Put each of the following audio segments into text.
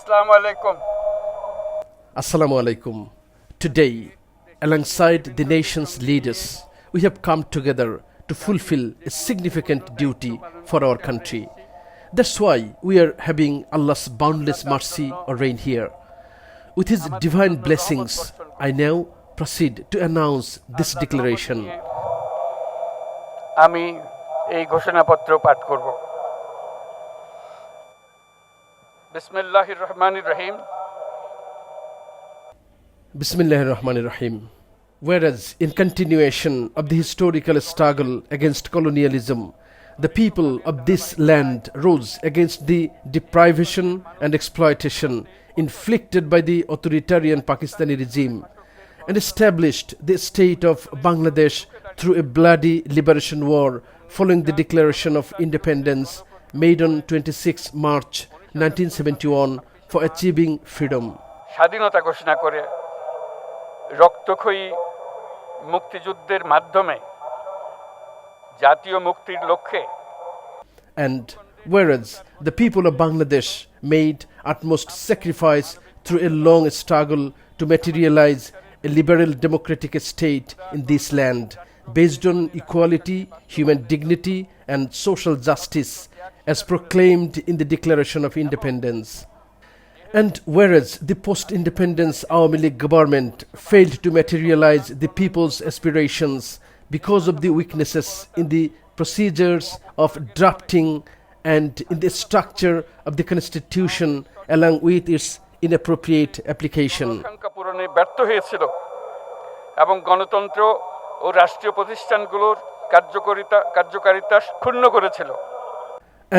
Assalamu alaikum. Assalamu alaikum. Today, alongside the nation's leaders, we have come together to fulfill a significant duty for our country. That's why we are having Allah's boundless mercy or reign here. With His divine blessings, I now proceed to announce this declaration. আমি এই ঘোষণাপত্র পাঠ করব। বিসমিল্লাহির রহমানির রহিম। Bismillahir Rahmanir Rahim. Whereas, in continuation of the historical struggle against colonialism, the people of this land rose against the deprivation and exploitation inflicted by the authoritarian Pakistani regime and established the state of Bangladesh through a bloody liberation war following the declaration of independence made on 26 March 1971 for achieving freedom. স্বাধীনতা ঘোষণা করে রক্তক্ষয়ী মুক্তিযুদ্ধের মাধ্যমে জাতীয় মুক্তির লক্ষ্যে And whereas the people of Bangladesh made utmost sacrifice through a long struggle to materialize a liberal democratic state in this land based on equality, human dignity and social justice as proclaimed in the Declaration of Independence. And whereas the post-independence Awami League government failed to materialize the people's aspirations because of the weaknesses in the procedures of drafting and in the structure of the constitution along with its inappropriate application. সংখ্যা পূরণে ব্যর্থ হয়েছিল এবং গণতন্ত্র ও রাষ্ট্রীয় প্রতিষ্ঠানগুলোর কার্যকারিতা ক্ষুণ্ণ করেছিল।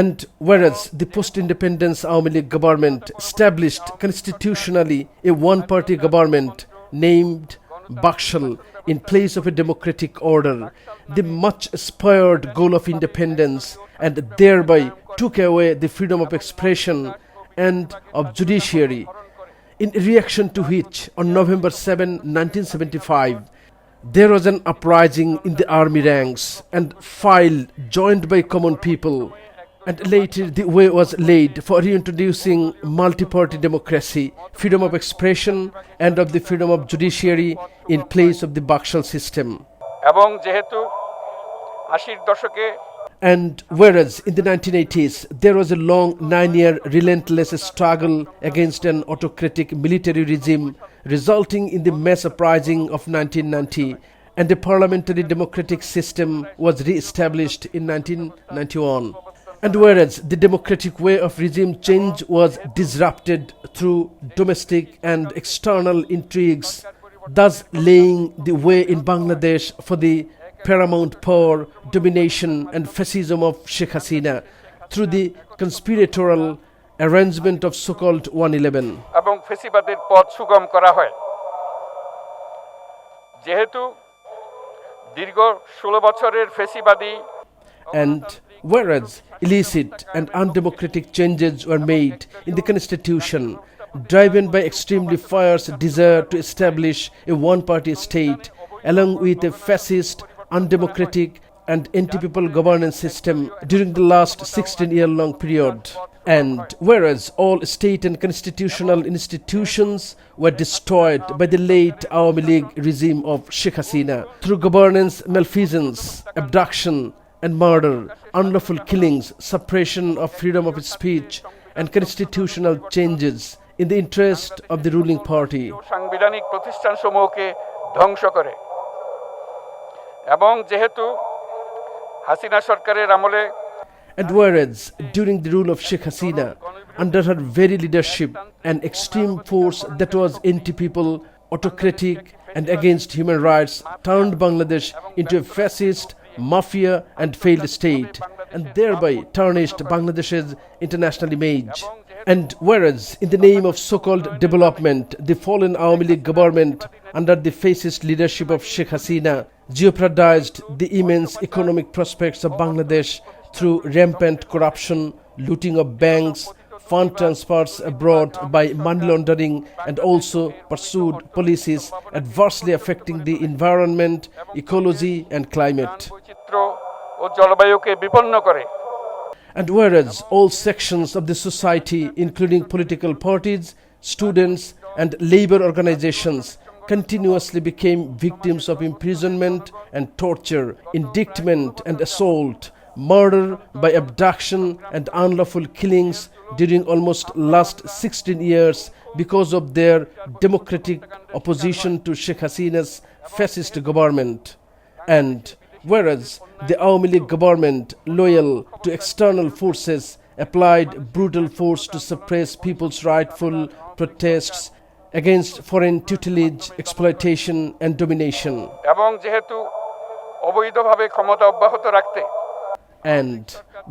And whereas the post-independence Awami League government established constitutionally a one-party government named Bakshal in place of a democratic order, the much aspired goal of independence and thereby took away the freedom of expression and of judiciary, in reaction to which on November 7, 1975, there was an uprising in the army ranks and file joined by common people. And later the way was laid for reintroducing multi-party democracy, freedom of expression and of the freedom of judiciary in place of the Bakshal system. এবং যেহেতু 80-র দশকে And whereas in the 1980s there was a long 9-year relentless struggle against an autocratic military regime resulting in the mass uprising of 1990 and the parliamentary democratic system was re-established in 1991. And whereas the democratic way of regime change was disrupted through domestic and external intrigues, thus laying the way in Bangladesh for the paramount power, domination and fascism of Sheikh Hasina through the conspiratorial arrangement of so-called 111. এবং ফ্যাসিবাদের পথ সুগম করা হয়। যেহেতু দীর্ঘ 16 বছরের ফ্যাসিবাদী And whereas illicit and undemocratic changes were made in the constitution, driven by extremely fierce desire to establish a one-party state, along with a fascist, undemocratic and anti-people governance system during the last 16-year-long period. And whereas all state and constitutional institutions were destroyed by the late Awami League regime of Sheikh Hasina through governance malfeasance, abduction and murder, unlawful killings, suppression of freedom of speech and constitutional changes in the interest of the ruling party. সাংবিধানিক প্রতিষ্ঠানসমূহকে ধ্বংস করে এবং যেহেতু হাসিনা সরকারের আমলে And whereas during the rule of Sheikh Hasina, under her very leadership, an extreme force that was anti-people, autocratic and against human rights turned Bangladesh into a fascist, mafia and failed state and thereby tarnished Bangladesh's international image. And whereas in the name of so-called development, the fallen Awami League government under the fascist leadership of Sheikh Hasina jeopardized the immense economic prospects of Bangladesh through rampant corruption, looting of banks, fund transfers abroad by money laundering and also pursued policies adversely affecting the environment, ecology and climate. বৈচিত্র্য ও জলবায়ুকে বিপন্ন করে And whereas all sections of the society, including political parties, students, and labor organizations, continuously became victims of imprisonment and torture, indictment and assault, murder by abduction and unlawful killings during almost last 16 years because of their democratic opposition to Sheikh Hasina's fascist government. And whereas the Awami League government, loyal to external forces, applied brutal force to suppress people's rightful protests against foreign tutelage, exploitation and domination. এবং যেহেতু অবৈধভাবে ক্ষমতা অব্যাহত রাখতে And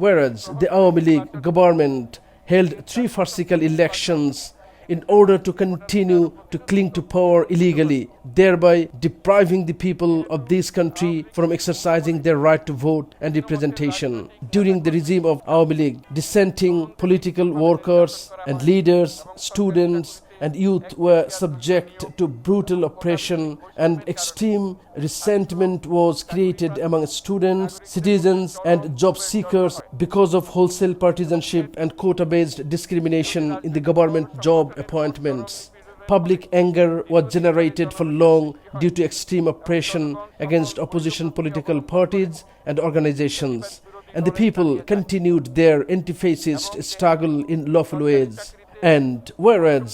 whereas the Awami League government held 3 farcical elections in order to continue to cling to power illegally, thereby depriving the people of this country from exercising their right to vote and representation. During the regime of Awami League, dissenting political workers and leaders, students and youth were subject to brutal oppression, and extreme resentment was created among students, citizens and job seekers because of wholesale partisanship and quota-based discrimination in the government job appointments. Public anger was generated for long due to extreme oppression against opposition political parties and organizations, and the people continued their anti-fascist struggle in lawful ways. And whereas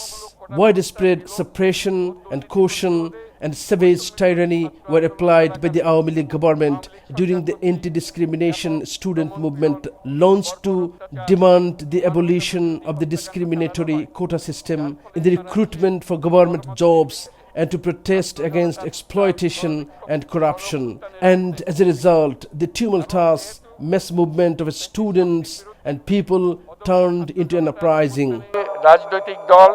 widespread suppression and coercion and savage tyranny were applied by the Awami League government during the anti-discrimination student movement launched to demand the abolition of the discriminatory quota system in the recruitment for government jobs and to protest against exploitation and corruption. And as a result, the tumultuous mass movement of students and people turned into an uprising. রাজনৈতিক দল,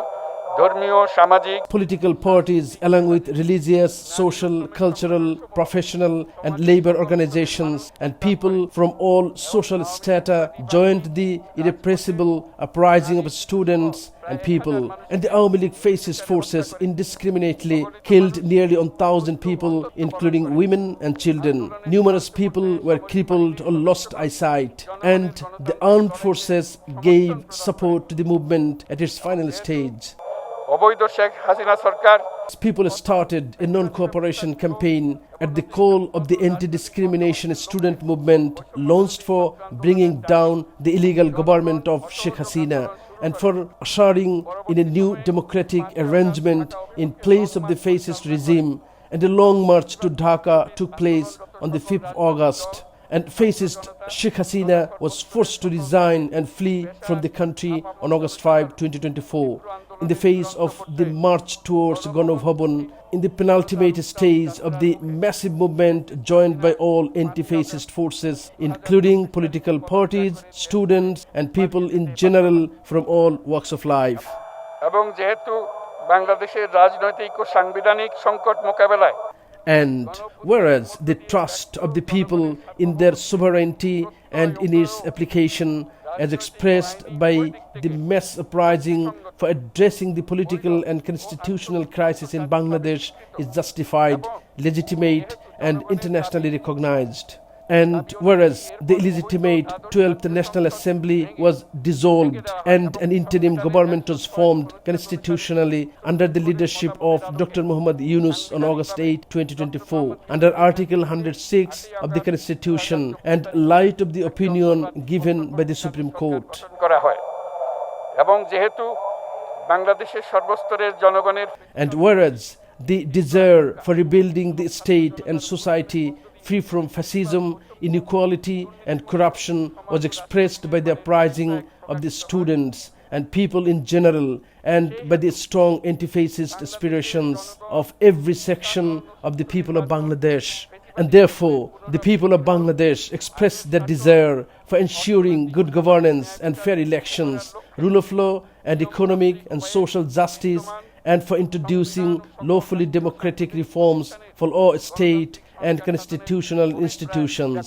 ধর্মীয়, সামাজিক, political parties along with religious, social, cultural, professional and labor organizations and people from all social strata joined the irrepressible uprising of students and people, and the Awami League fascist forces indiscriminately killed nearly 1,000 people, including women and children. Numerous people were crippled or lost eyesight, and the armed forces gave support to the movement at its final stage. অবৈধ শেখ হাসিনা সরকার People started a non-cooperation campaign at the call of the anti-discrimination student movement launched for bringing down the illegal government of Sheikh Hasina and for ushering in a new democratic arrangement in place of the fascist regime, and a long march to Dhaka took place on the 5th of August. And fascist Sheikh Hasina was forced to resign and flee from the country on August 5, 2024, in the face of the march towards Ganobhavan, in the penultimate stage of the massive movement joined by all anti-fascist forces, including political parties, students and people in general from all walks of life. এবং যেহেতু বাংলাদেশের রাজনৈতিক ও সাংবিধানিক সংকট মোকাবেলায় And whereas the trust of the people in their sovereignty and in its application, as expressed by the mass uprising for addressing the political and constitutional crisis in Bangladesh, is justified, legitimate and internationally recognized. And whereas the illegitimate 12th National Assembly was dissolved and an interim government was formed constitutionally under the leadership of Dr.Yunus on August 8, 2024, under Article 106 of the Constitution and light of the opinion given by the Supreme Court. করা হয় এবং যেহেতু বাংলাদেশের সর্বস্তরের জনগণের And whereas the desire for rebuilding the state and society free from fascism, inequality and corruption was expressed by the uprising of the students and people in general, and by the strong anti-fascist aspirations of every section of the people of Bangladesh. And therefore, the people of Bangladesh express their desire for ensuring good governance and fair elections, rule of law and economic and social justice, and for introducing lawfully democratic reforms for all state and constitutional institutions.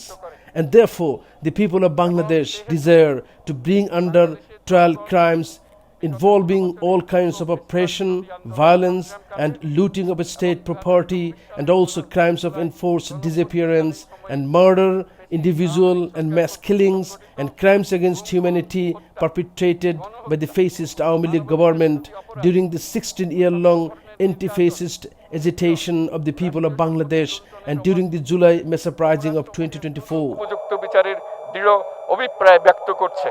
And therefore, the people of Bangladesh desire to bring under trial crimes involving all kinds of oppression, violence, and looting of state property, and also crimes of enforced disappearance and murder, individual and mass killings, and crimes against humanity perpetrated by the fascist Awami League government during the 16-year-long anti-fascist agitation of the people of Bangladesh and during the July mass uprising of 2024. উপযুক্ত বিচারের দৃঢ় অভিপ্রায় ব্যক্ত করছে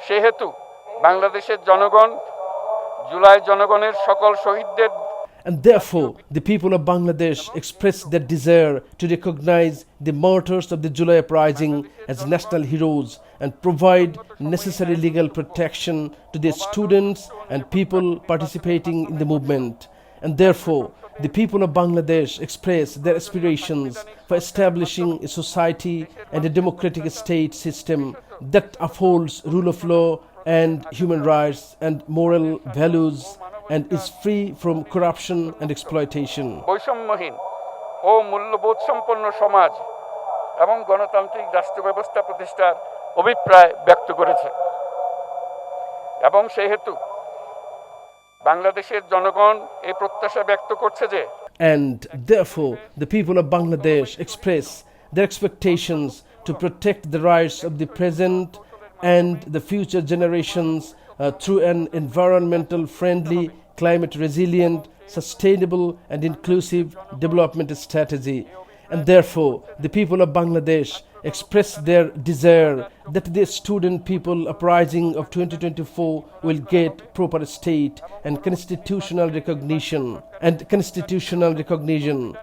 সেহেতু বাংলাদেশের জনগণ জুলাই জনগণের সকল শহীদদের And therefore, the people of Bangladesh express their desire to recognize the martyrs of the July uprising as national heroes and provide necessary legal protection to the students and people participating in the movement. And therefore, the people of Bangladesh express their aspirations for establishing a society and a democratic state system that upholds rule of law and human rights and moral values and is free from corruption and exploitation. বৈষম্যহীন ও মূল্যবোধ সম্পন্ন সমাজ এবং গণতান্ত্রিক রাষ্ট্র ব্যবস্থা প্রতিষ্ঠার অভিপ্রায় ব্যক্ত করেছে এবং সেহেতু বাংলাদেশের জনগণ এই প্রত্যাশা ব্যক্ত করছে যে And therefore, the people of Bangladesh express their expectations to protect the rights of the present and the future generations through an environmental friendly, climate resilient, sustainable and inclusive development strategy. And therefore, the people of Bangladesh express their desire that the student people uprising of 2024 will get proper state and constitutional recognition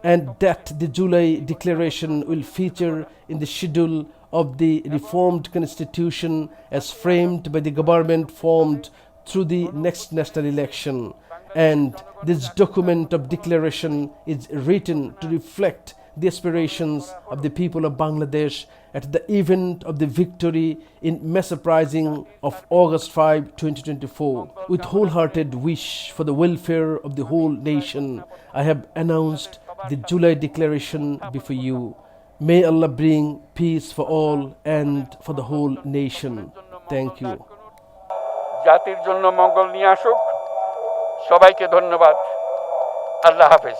and that the July declaration will feature in the schedule of the reformed constitution as framed by the government formed through the next national election. And this document of declaration is written to reflect the aspirations of the people of Bangladesh at the event of the victory in mass uprising of August 5, 2024. With wholehearted wish for the welfare of the whole nation, I have announced the July declaration before you. May Allah bring peace for all and for the whole nation. Thank you. জাতির জন্য মঙ্গল নিয়ে আসুক সবাইকে ধন্যবাদ আল্লাহ হাফেজ